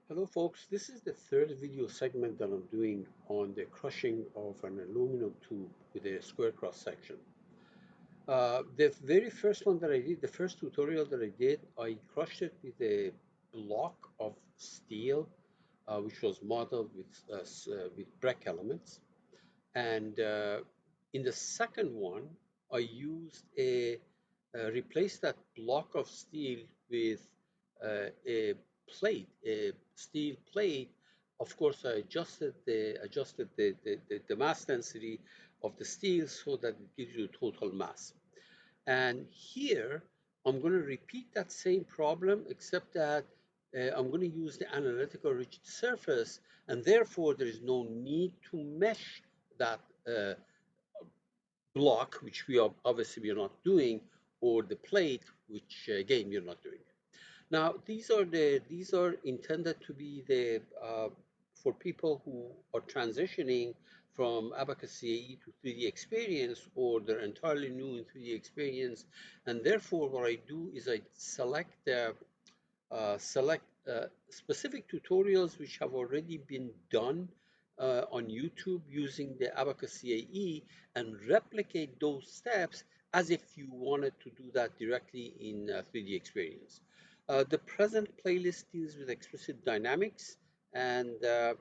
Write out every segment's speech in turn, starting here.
Hello folks, this is the third video segment that I'm doing on the crushing of an aluminum tube with a square cross section. The very first one that I did, the first tutorial that I did, I crushed it with a block of steel, which was modeled with brick elements. And in the second one, I used replaced that block of steel with a plate, a steel plate. Of course, I adjusted the mass density of the steel so that it gives you total mass. And here, I'm going to repeat that same problem, except that I'm going to use the analytical rigid surface, and therefore there is no need to mesh that block, which obviously we are not doing, or the plate, which again we are not doing. Now, these are intended to be the for people who are transitioning from ABAQUS CAE to 3D experience, or they're entirely new in 3D experience, and therefore what I do is I select specific tutorials which have already been done on YouTube using the ABAQUS CAE and replicate those steps as if you wanted to do that directly in 3D experience. The present playlist deals with explicit dynamics, and there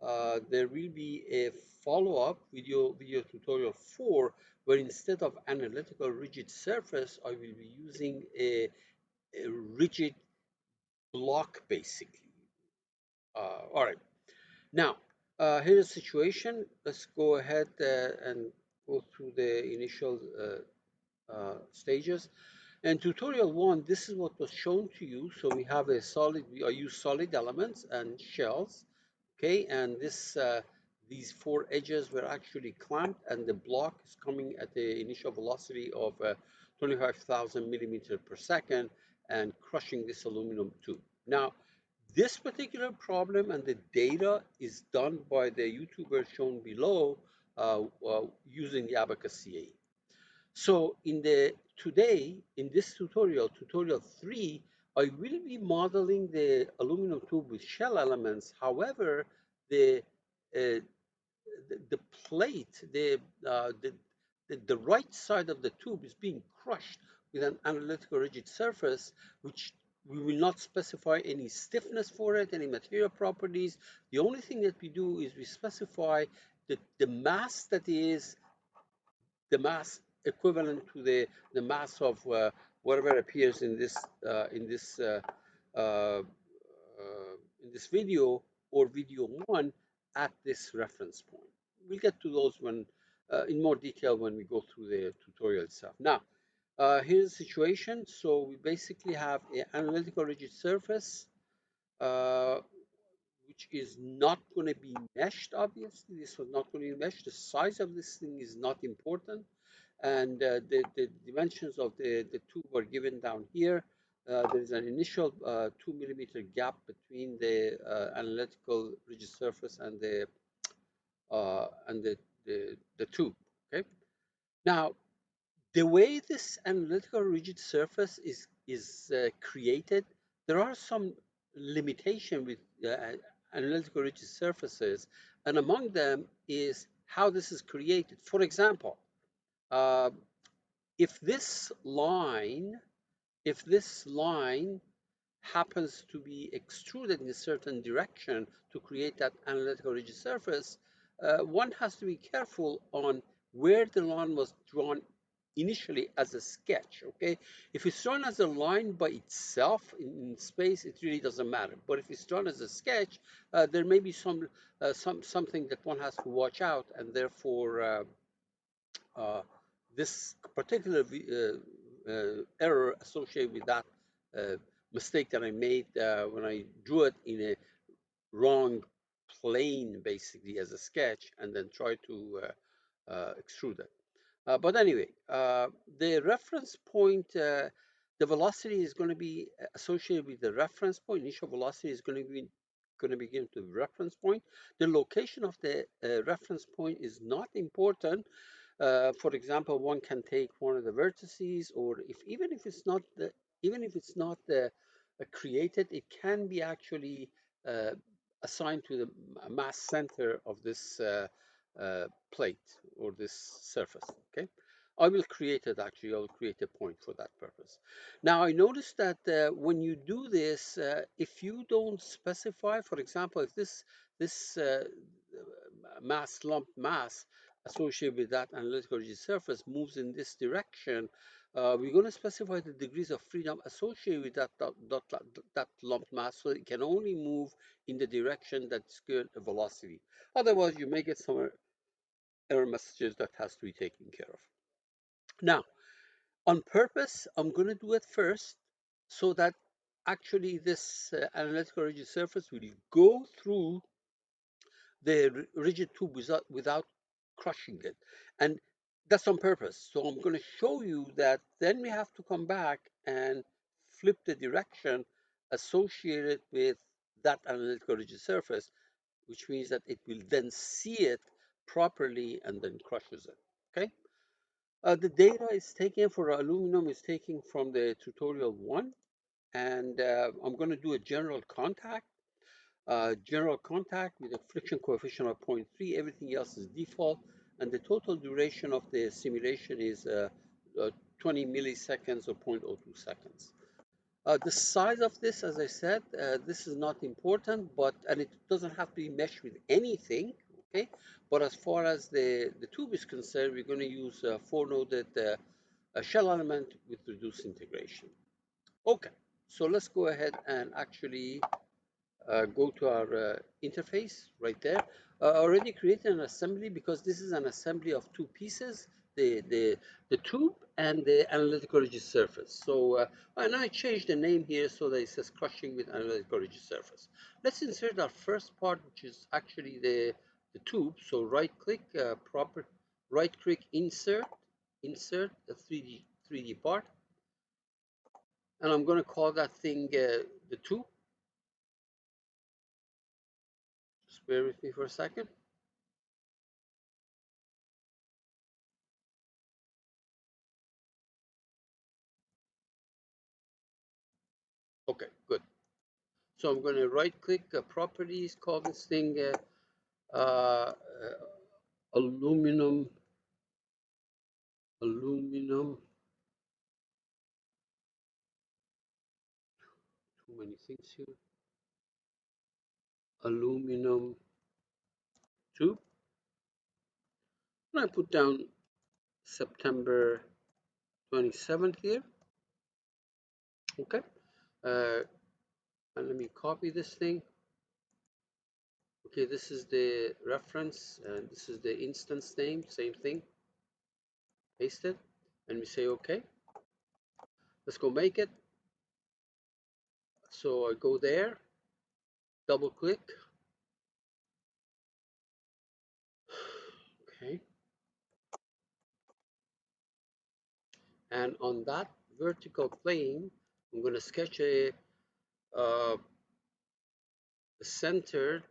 will be a follow-up video tutorial 4, where instead of analytical rigid surface, I will be using a rigid block basically. All right, now here's the situation. Let's go ahead and go through the initial stages. And tutorial 1, this is what was shown to you. So we have I use solid elements and shells, okay, and these four edges were actually clamped, and the block is coming at the initial velocity of 25,000 millimeter per second and crushing this aluminum tube. Now, this particular problem and the data is done by the YouTuber shown below using the ABAQUS CAE. So in this tutorial 3, I will be modeling the aluminum tube with shell elements. However, the uh, the plate, the right side of the tube is being crushed with an analytical rigid surface, which we will not specify any stiffness for it, any material properties. The only thing that we do is we specify the mass that is the mass equivalent to the mass of whatever appears uh, in this video or video 1 at this reference point. We'll get to those when in more detail when we go through the tutorial itself. Now, here's the situation. So we basically have an analytical rigid surface, uh, which is not going to be meshed, obviously. This was not going to be meshed. The size of this thing is not important. And the dimensions of the tube are given down here. There is an initial 2 millimeter gap between the analytical rigid surface and the tube. Okay. Now, the way this analytical rigid surface is created, there are some limitation with analytical rigid surfaces, and among them is how this is created. For example, uh, if this line, if this line happens to be extruded in a certain direction to create that analytical rigid surface, one has to be careful on where the line was drawn initially as a sketch. Okay, if it's drawn as a line by itself in space, it really doesn't matter. But if it's drawn as a sketch, there may be something that one has to watch out, and therefore uh, this particular error associated with that uh, mistake that I made when I drew it in a wrong plane, basically as a sketch, and then tried to extrude it. But anyway, the reference point, the velocity is going to be associated with the reference point. Initial velocity is going to be given to the reference point. The location of the reference point is not important. For example, one can take one of the vertices, or even if it's not created, it can be actually uh, assigned to the mass center of this plate or this surface. Okay, I will create it actually. I'll create a point for that purpose. Now I noticed that when you do this, if you don't specify, for example, if this mass lump mass associated with that analytical rigid surface moves in this direction, we're going to specify the degrees of freedom associated with that lump mass, so it can only move in the direction that's given a velocity. Otherwise, you may get some error messages that has to be taken care of. Now, on purpose, I'm going to do it first so that actually this analytical rigid surface will go through the rigid tube without crushing it. And that's on purpose. So I'm going to show you that then we have to come back and flip the direction associated with that analytical rigid surface, which means that it will then see it properly and then crushes it. Okay. The data is taken for aluminum is taken from the tutorial 1, and I'm going to do a general contact with a friction coefficient of 0.3. Everything else is default, and the total duration of the simulation is 20 milliseconds or 0.02 seconds. The size of this, as I said, this is not important, and it doesn't have to be meshed with anything, okay? But as far as the tube is concerned, we're going to use a 4-noded shell element with reduced integration. Okay, so let's go ahead and actually go to our interface right there. Already created an assembly because this is an assembly of two pieces, the tube and the analytical rigid surface. So and I changed the name here so that it says crushing with analytical rigid surface. Let's insert our first part, which is actually the tube. So right click, right click, insert a 3D part, and I'm going to call that thing the tube. Just bear with me for a second. Okay, good. So I'm going to right click properties, call this thing aluminum, too many things here, aluminum tube. And I put down September 27th here. Okay. And let me copy this thing. Okay, this is the reference, and this is the instance name, same thing. Paste it, and we say okay. Let's go make it. So I go there, double click. Okay. And on that vertical plane, I'm going to sketch a centered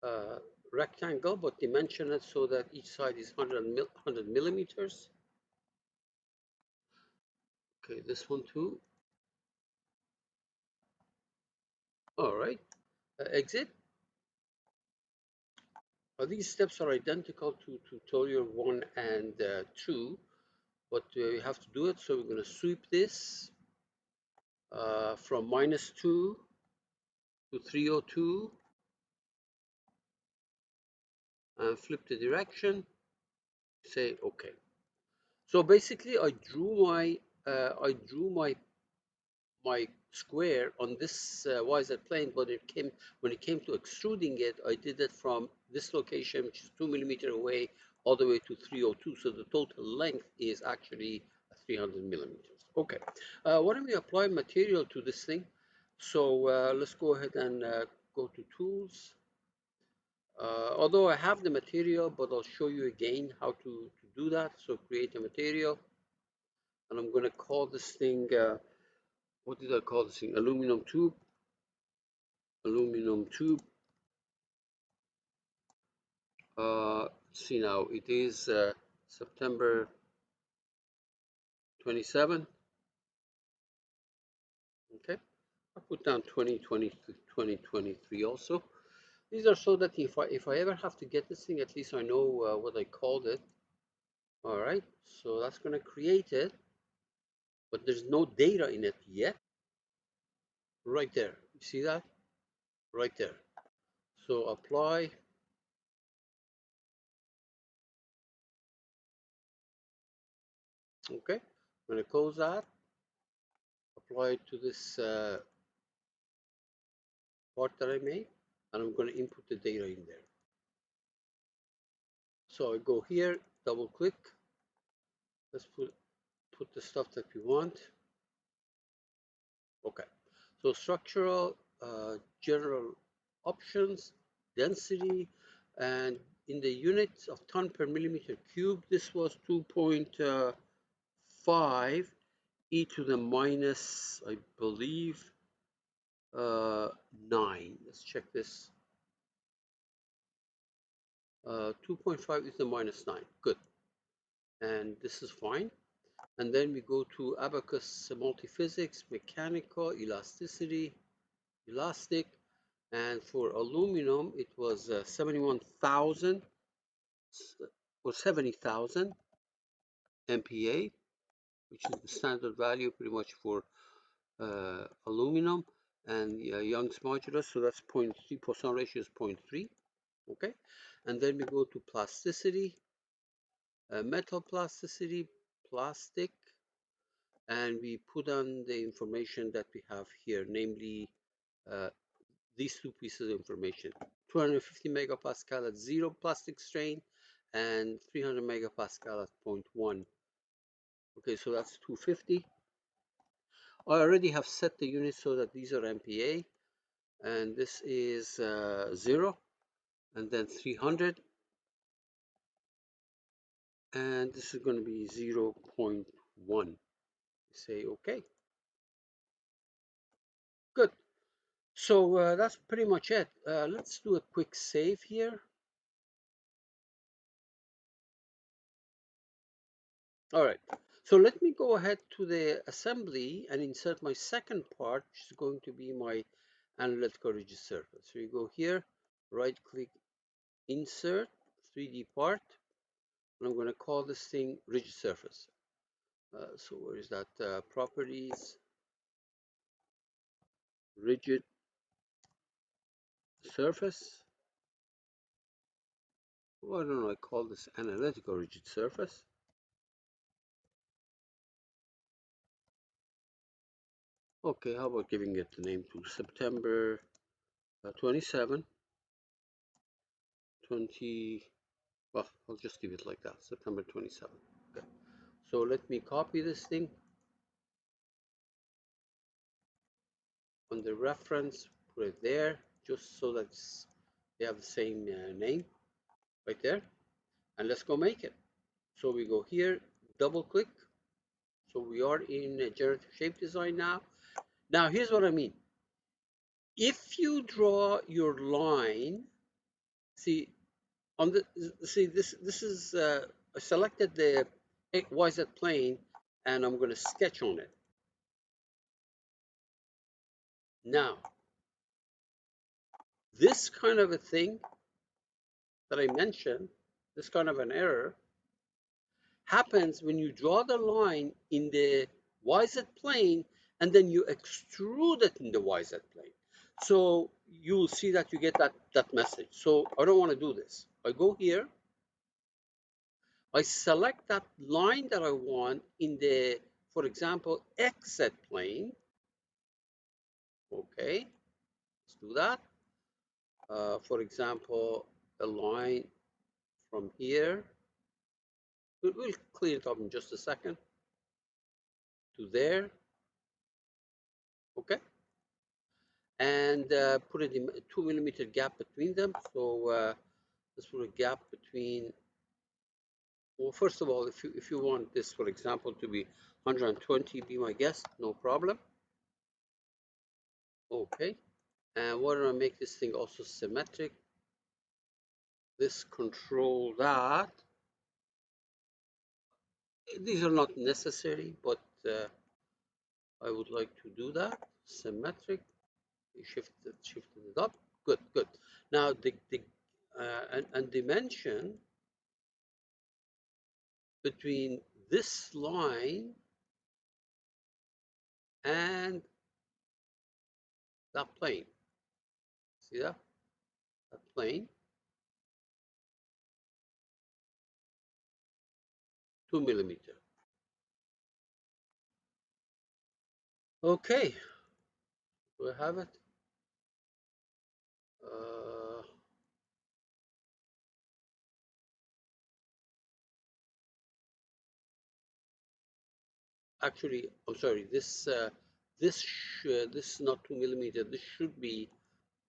uh, rectangle, but dimension it so that each side is 100 millimeters. Okay, this one too. All right, exit. These steps are identical to tutorial 1 and 2, but you have to do it. So we're going to sweep this from -2 to 302 and flip the direction. Say okay. So basically, I drew my square on this YZ plane, but when it came to extruding it, I did it from this location, which is 2 millimeter away, all the way to 302. So the total length is actually 300 millimeters. Okay, why don't we apply material to this thing? So let's go ahead and go to tools. Although I have the material, but I'll show you again how to do that. So create a material, and I'm going to call this thing, what did I call this thing? Aluminum tube. Aluminum tube. See now, it is September 27. Okay. I'll put down 2020 to 2023 also. These are so that if I ever have to get this thing, at least I know what I called it. All right, so that's going to create it, but there's no data in it yet. Right there, you see that? Right there. So apply. Okay, I'm going to close that. Apply it to this part that I made, and I'm going to input the data in there. So I go here, double click. Let's put the stuff that we want. Okay, so structural, general options, density, and in the units of ton per millimeter cube, this was 2.5 e to the minus, I believe, 9. Let's check this. 2.5 is the minus 9. Good. And this is fine. And then we go to ABAQUS multiphysics, mechanical, elasticity, elastic. And for aluminum, it was 71,000 or 70,000 MPa, which is the standard value pretty much for aluminum. And Young's modulus, so that's 0.3, Poisson ratio is 0.3. Okay, and then we go to plasticity, metal plasticity, plastic, and we put on the information that we have here, namely uh, these two pieces of information: 250 megapascal at 0 plastic strain and 300 megapascal at 0.1. Okay, so that's 250. I already have set the units so that these are MPa, and this is 0, and then 300, and this is going to be 0.1. Say okay. Good. So that's pretty much it. Let's do a quick save here. All right. So let me go ahead to the assembly and insert my second part, which is going to be my analytical rigid surface. So you go here, right click, insert 3D part, and I'm going to call this thing rigid surface. So where is that? Properties, rigid surface. Why don't I call this analytical rigid surface? Okay, how about giving it the name to September 27, 20, well, I'll just give it like that, September 27. Okay. So let me copy this thing on the reference, put it there, just so that they have the same name right there. And let's go make it. So we go here, double click. So we are in generative shape design now. Now here's what I mean. If you draw your line, see on the this is I selected the YZ plane and I'm going to sketch on it. Now this kind of a thing that I mentioned, this kind of an error, happens when you draw the line in the YZ plane and then you extrude it in the YZ plane. So you will see that you get that message. So I don't want to do this. I go here, I select that line that I want in the, for example, XZ plane. Okay, let's do that. For example, a line from here. We'll clean it up in just a second. To there. Okay. And put it in a 2 millimeter gap between them. So let's put a gap between. Well, first of all, if you want this, for example, to be 120, be my guest, no problem. Okay. And why don't I make this thing also symmetric? This control that. These are not necessary, but I would like to do that. symmetric. You shifted it up. Good, good. Now the and dimension between this line and that plane. See that? That plane, 2 millimeter. Okay, we have it. Uh, Actually, I'm sorry. This is not 2 millimeter. This should be.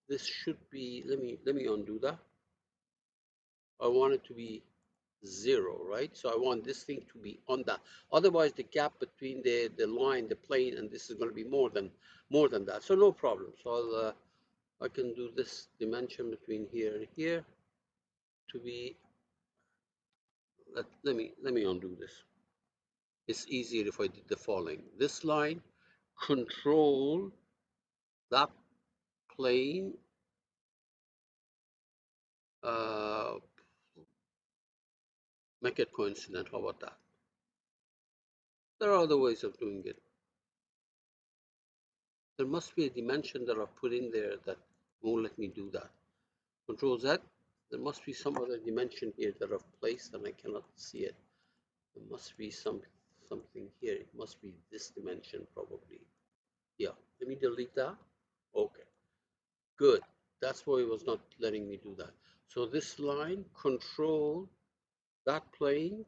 This should be. Let me undo that. I want it to be 0, right? So I want this thing to be on that. Otherwise, the gap between the line, the plane, and this is going to be more than that. So no problem. So I can do this dimension between here and here to be. Let me undo this. It's easier if I did the following. This line control that plane. Uh, Make it coincident. How about that? There are other ways of doing it. There must be a dimension that I've put in there that won't let me do that. Control Z. There must be some other dimension here that I've placed and I cannot see it. There must be something here. It must be this dimension probably. Yeah. Let me delete that. Okay. Good. That's why it was not letting me do that. So this line control that plane.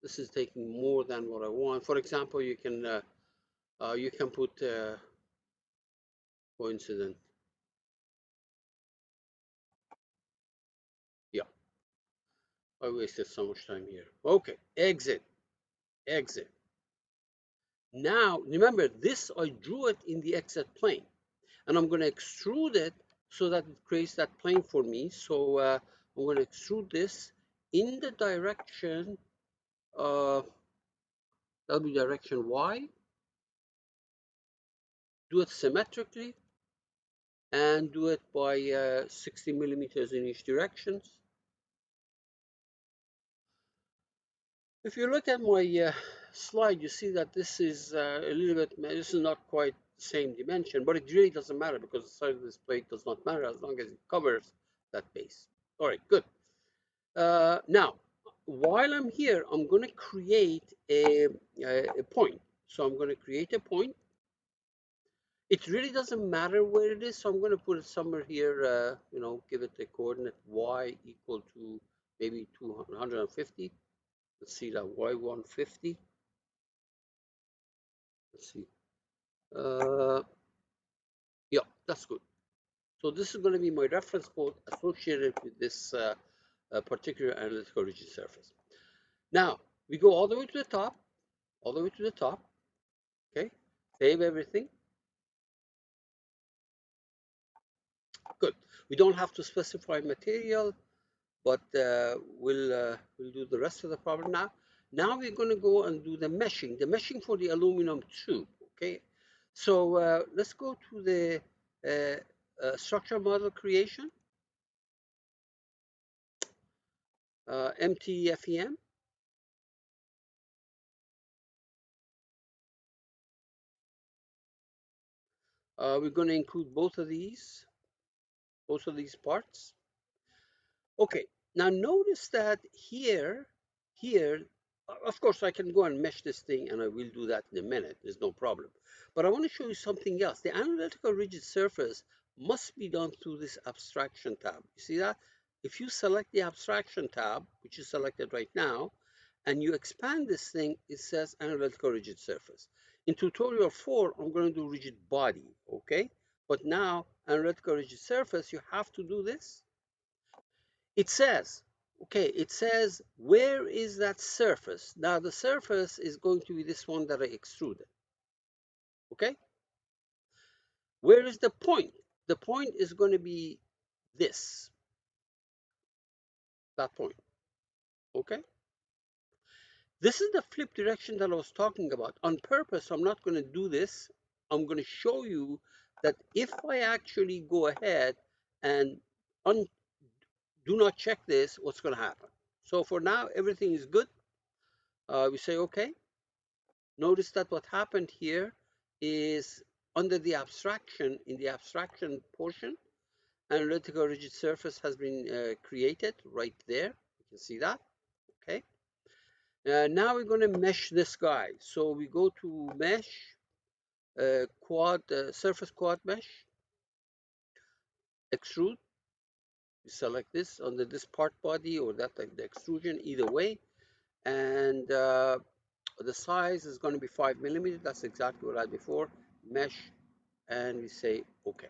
This is taking more than what I want. For example, you can put coincident. Yeah, I wasted so much time here. Okay, exit, exit. Now, remember this, I drew it in the exit plane, and I'm going to extrude it so that it creates that plane for me. So I'm going to extrude this in the direction, that'll be direction Y. Do it symmetrically, and do it by 60 millimeters in each direction. If you look at my slide, you see that this is a little bit, this is not quite the same dimension, but it really doesn't matter because the size of this plate does not matter as long as it covers that base. All right, good. Now, while I'm here, I'm going to create a point. So I'm going to create a point. It really doesn't matter where it is, so I'm going to put it somewhere here, give it a coordinate y equal to maybe 250. Let's see that y150. Let's see. Yeah, that's good. So this is going to be my reference code associated with this particular analytical rigid surface. Now, we go all the way to the top, all the way to the top. Okay, save everything. Good. We don't have to specify material, but we'll do the rest of the problem now. Now we're going to go and do the meshing for the aluminum tube. Okay, so let's go to the structure model creation, MTFEM. We're going to include both of these parts. Okay, now notice that here, of course, I can go and mesh this thing, and I will do that in a minute. There's no problem. But I want to show you something else. The analytical rigid surface must be done through this abstraction tab. You see that? If you select the abstraction tab, which is selected right now, and you expand this thing, it says analytical rigid surface. In tutorial 4, I'm going to do rigid body, okay? But now, analytical rigid surface, you have to do this. It says, okay, it says, where is that surface? Now, the surface is going to be this one that I extruded, okay? Where is the point? The point is going to be this, that point, okay? This is the flip direction that I was talking about. On purpose, I'm not going to do this. I'm going to show you that if I actually go ahead and do not check this, what's going to happen. So for now, everything is good. We say OK. Notice that what happened here is under the abstraction, in the abstraction portion, analytical rigid surface has been created right there. You can see that. OK. Now we're going to mesh this guy. So we go to mesh, surface quad mesh, extrude. We select this under this part body or that like the extrusion, either way. And the size is going to be 5 mm. That's exactly what I had before. Mesh, and we say OK.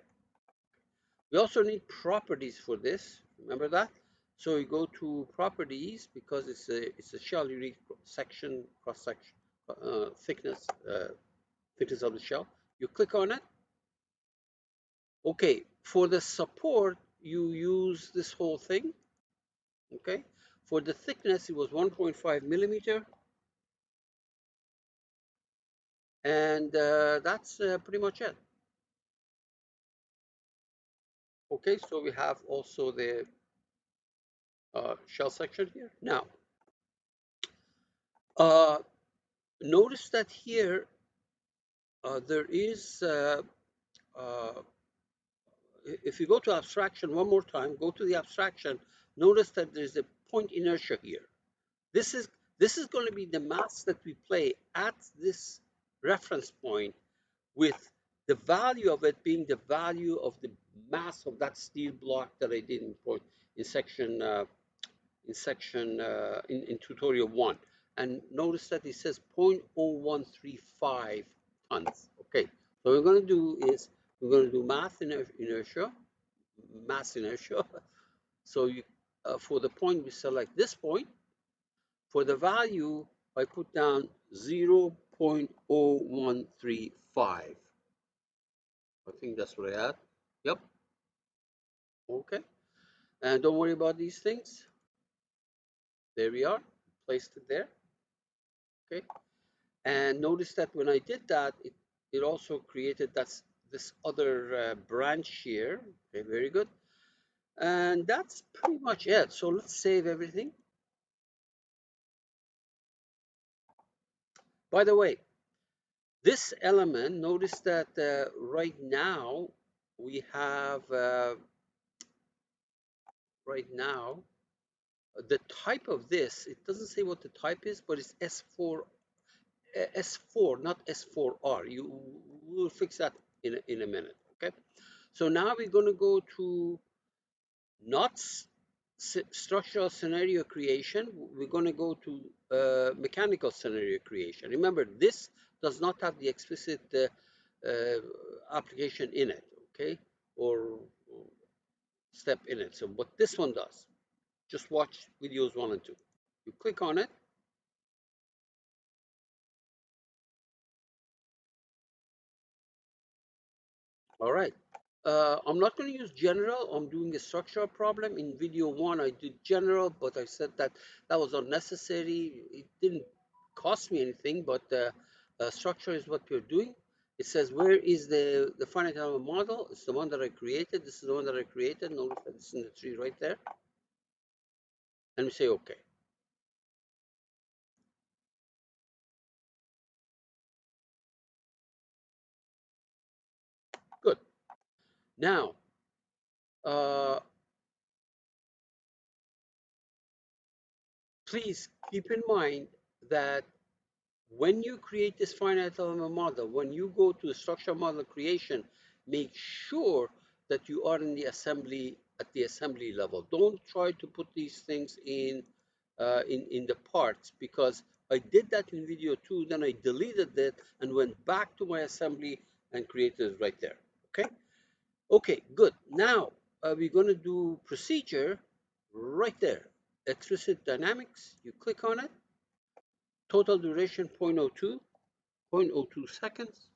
We also need properties for this. Remember that? So we go to properties because it's a shell. You need section, cross section, thickness, thickness of the shell. You click on it. Okay, for the support, you use this whole thing. Okay, for the thickness, it was 1.5 mm, and that's pretty much it. Okay, so we have also the shell section here. Now, notice that here there is, if you go to abstraction one more time, go to the abstraction, notice that there's a point inertia here. This is this is going to be the mass that we play at this reference point, with the value of it being the value of the mass of that steel block that I did in section in tutorial 1. And notice that it says 0.0135 tons. Okay, so what we're going to do is we're going to do mass inertia. So you, for the point, we select this point. For the value, I put down 0.0135. I think that's what I had. Yep. Okay. And don't worry about these things. There we are. Placed it there. Okay. And notice that when I did that, it also created this other branch here. Okay, very good. And that's pretty much it. So let's save everything. By the way, this element, notice that right now we have the type of this. It doesn't say what the type is, but it's S4, not S4R. We'll fix that in a minute. Okay. So now we're going to go to not structural scenario creation. We're going to go to mechanical scenario creation. Remember, this does not have the explicit application in it, okay, or step in it. So, but this one does. Just watch videos 1 and 2. You click on it. All right. I'm not going to use general. I'm doing a structural problem. In video 1, I did general, but I said that that was unnecessary. It didn't cost me anything, but structure is what we're doing. It says, where is the finite element model? It's the one that I created. This is the one that I created. Notice that it's in the tree right there. And we say, OK. Good. Now, please keep in mind that when you create this finite element model, when you go to the structure model creation, make sure that you are in the assembly at the assembly level. Don't try to put these things in the parts, because I did that in video 2, then I deleted it and went back to my assembly and created it right there. Okay. Okay. Good. Now we're going to do procedure right there. Explicit dynamics. You click on it. Total duration 0.02 seconds.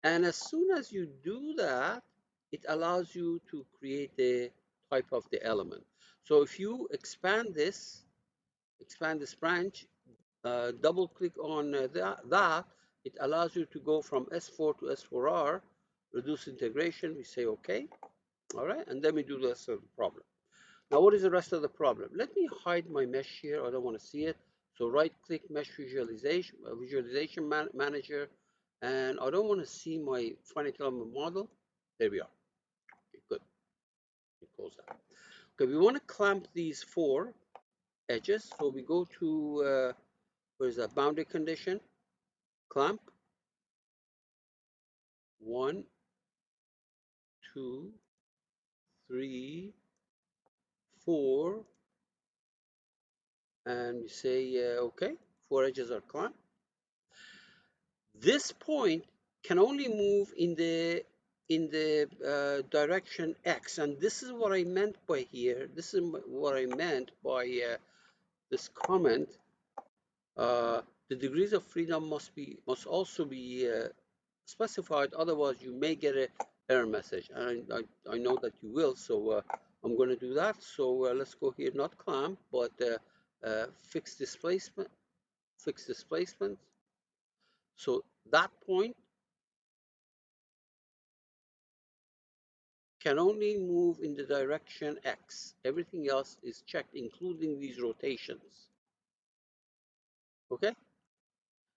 And as soon as you do that, it allows you to create the type of the element. So if you expand this branch, double click on that, It allows you to go from S4 to S4R, reduce integration. We say okay, all right, and then we do the rest of the problem. Now, what is the rest of the problem? Let me hide my mesh here. I don't want to see it. So right-click Mesh Visualization, Manager, and I don't want to see my finite element model. There we are. Okay, good. Close that. Okay, we want to clamp these 4 edges. So we go to where's that boundary condition? Clamp. 1, 2, 3, 4, and we say okay. 4 edges are clamped. This point can only move in the direction X, and this is what I meant by here. This is what I meant by this comment. The degrees of freedom must also be specified, otherwise you may get an error message, and I know that you will. So I'm going to do that. So let's go here, not clamp, but fixed displacement. Fixed displacement. So that point can only move in the direction X. Everything else is checked, including these rotations. Okay?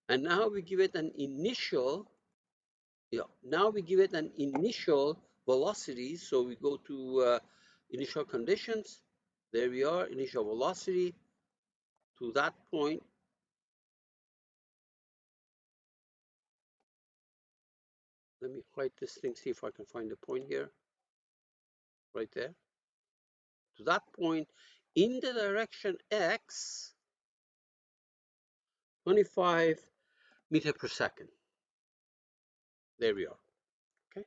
And now we give it an initial, now we give it an initial velocity. So we go to initial conditions. There we are, initial velocity to that point. Let me hide this thing, see if I can find the point here. Right there. To that point in the direction X, 25 meter per second. There we are. Okay.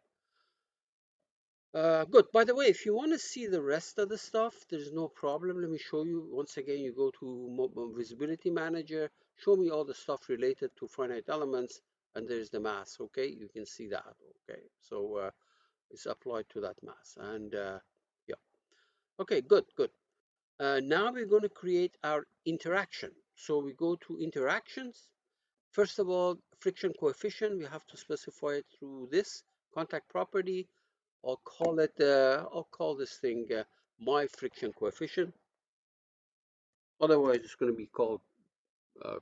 Good. By the way, if you want to see the rest of the stuff, there's no problem. Let me show you. Once again, you go to Visibility Manager, show me all the stuff related to finite elements, and there's the mass. Okay, you can see that. Okay, so it's applied to that mass, and yeah. Okay, good, good. Now we're going to create our interaction. So we go to interactions. First of all, friction coefficient, we have to specify it through this contact property. I'll call this thing my friction coefficient. Otherwise, it's going to be called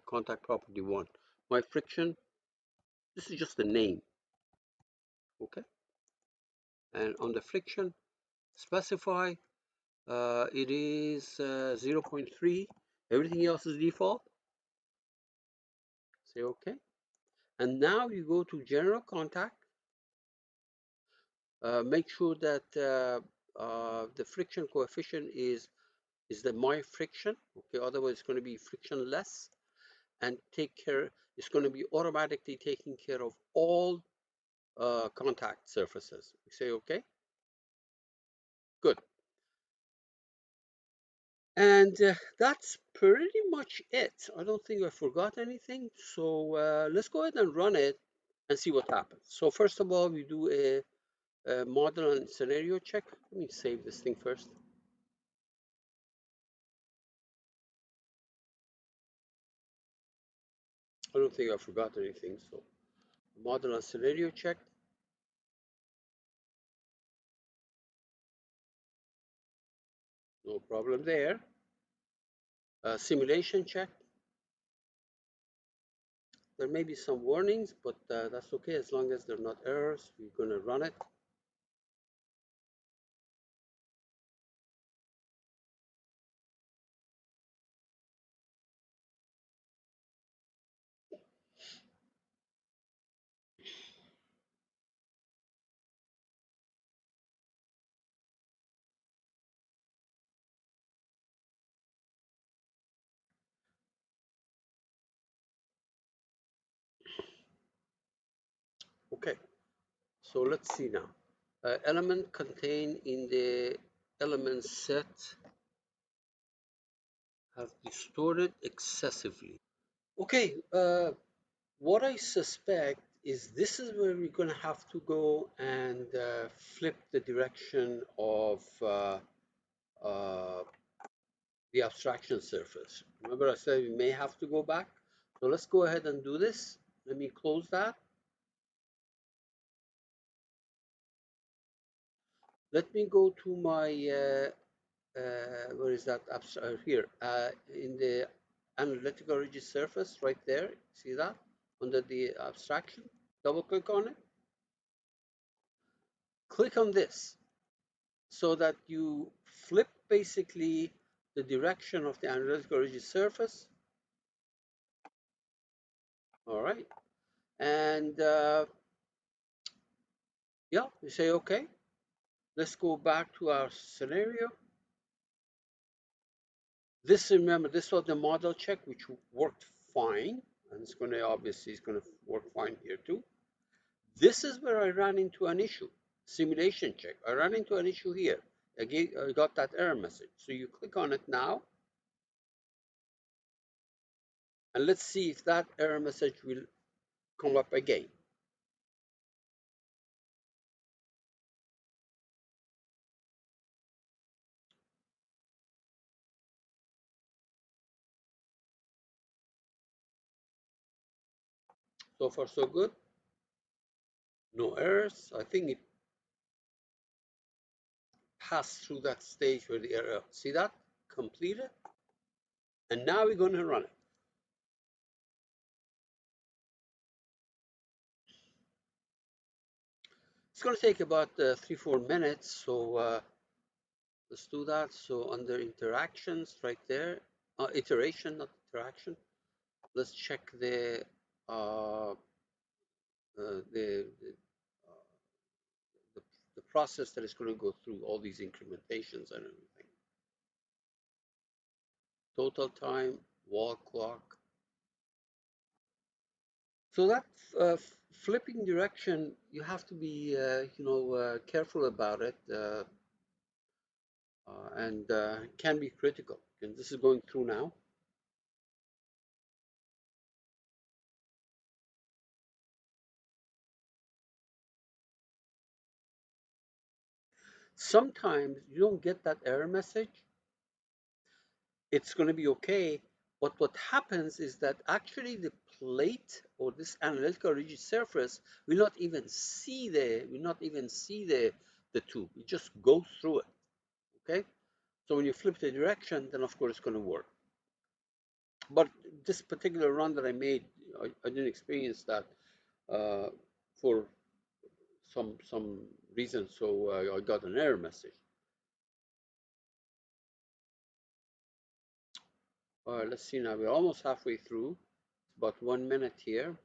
contact property 1. My friction, this is just the name, okay? And on the friction, specify it is 0.3. Everything else is default. Say okay. And now you go to general contact. Make sure that the friction coefficient is the my friction. Okay, otherwise it's going to be frictionless, and take care. It's going to be automatically taking care of all contact surfaces. We say okay. Good. And that's pretty much it. I don't think I forgot anything. So let's go ahead and run it and see what happens. So first of all, we do a model and scenario check. Let me save this thing first. I don't think I forgot anything. So model and scenario check. No problem there. Simulation check. There may be some warnings, but that's okay as long as they're not errors. We're going to run it. Okay, so let's see now. Element contained in the element set have distorted excessively. Okay, what I suspect is this is where we're going to have to go and flip the direction of uh, the abstraction surface. Remember I said we may have to go back? So let's go ahead and do this. Let me close that. Let me go to my, where is that? Here, in the analytical rigid surface right there. See that? Under the abstraction. Double click on it. Click on this so that you flip basically the direction of the analytical rigid surface. All right. And yeah, you say, okay, let's go back to our scenario. This, remember, this was the model check, which worked fine. And it's going to, obviously, it's going to work fine here too. This is where I ran into an issue. Simulation check. I ran into an issue here. Again, I got that error message. So you click on it now. And let's see if that error message will come up again. So far, so good. No errors. I think it passed through that stage where the error, see that? Completed. And now we're going to run it. It's going to take about 3-4 minutes. So let's do that. So under interactions right there, iteration, not interaction. Let's check uh, the, uh, the process that is going to go through all these incrementations and everything. Total time, wall clock. So that flipping direction, you have to be, careful about it, and can be critical. And this is going through now. Sometimes you don't get that error message. It's going to be okay. But what happens is that actually the plate or this analytical rigid surface will not even see the tube. It just goes through it. Okay. So when you flip the direction, then of course it's going to work. But this particular run that I made, I didn't experience that uh, for some reason. So I got an error message. All right, let's see now. We're almost halfway through. It's about 1 minute here.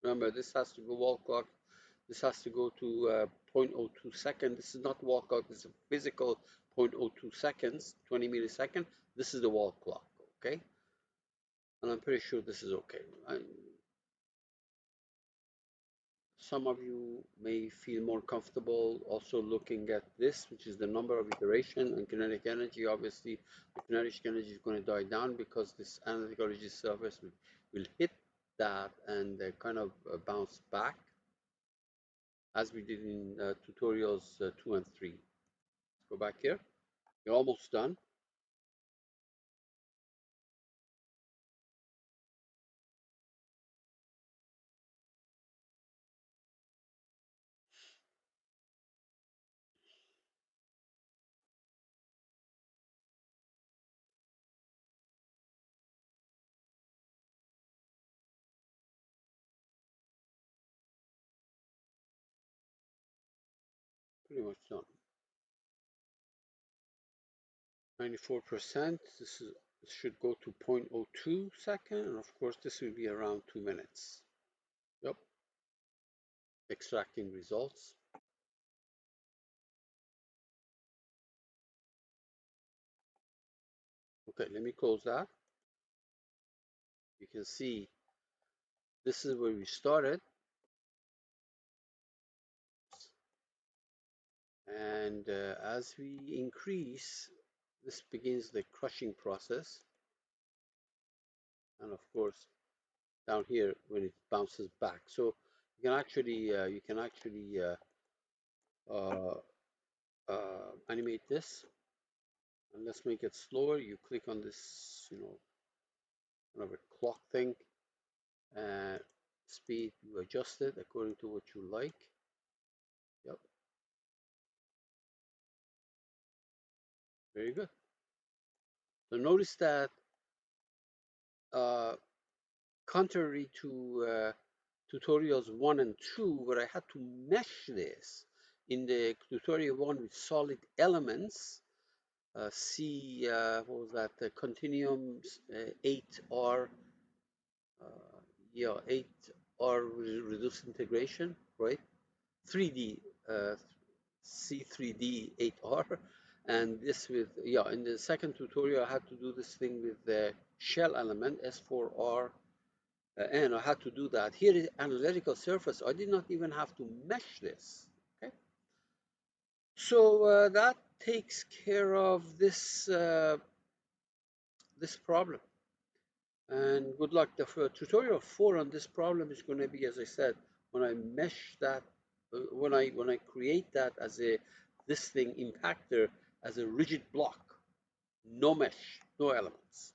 Remember, this has to go wall clock. This has to go to 0.02 seconds. This is not wall clock. This is a physical 0.02 seconds, 20 millisecond. This is the wall clock, okay? And I'm pretty sure this is okay. Some of you may feel more comfortable also looking at this, which is the number of iteration and kinetic energy. Obviously, the kinetic energy is going to die down because this analytical rigid surface will hit that and kind of bounce back, as we did in tutorials 2 and 3. Let's go back here. You're almost done. Pretty much done. 94%. This should go to 0.02 second, and of course this will be around 2 minutes. Yep. Extracting results. Okay, let me close that. You can see this is where we started. And as we increase, this begins the crushing process. And of course, down here when it bounces back. So you can actually uh, animate this. And let's make it slower. You click on this, kind of a clock thing. and speed you adjust it according to what you like. Yep, very good. So notice that uh, contrary to tutorials 1 and 2, where I had to mesh this, in the tutorial 1 with solid elements, see, what was that, the continuum 8R, yeah, 8R reduced integration, right? 3D, uh, C3D 8R. And this with, yeah, in the second tutorial, I had to do this thing with the shell element, S4R, and I had to do that. Here is analytical surface. I did not even have to mesh this. Okay, so that takes care of this problem. And good luck. The tutorial 4 on this problem is going to be, as I said, when I mesh that, when I create that as a this thing impactor as a rigid block, no mesh, no elements.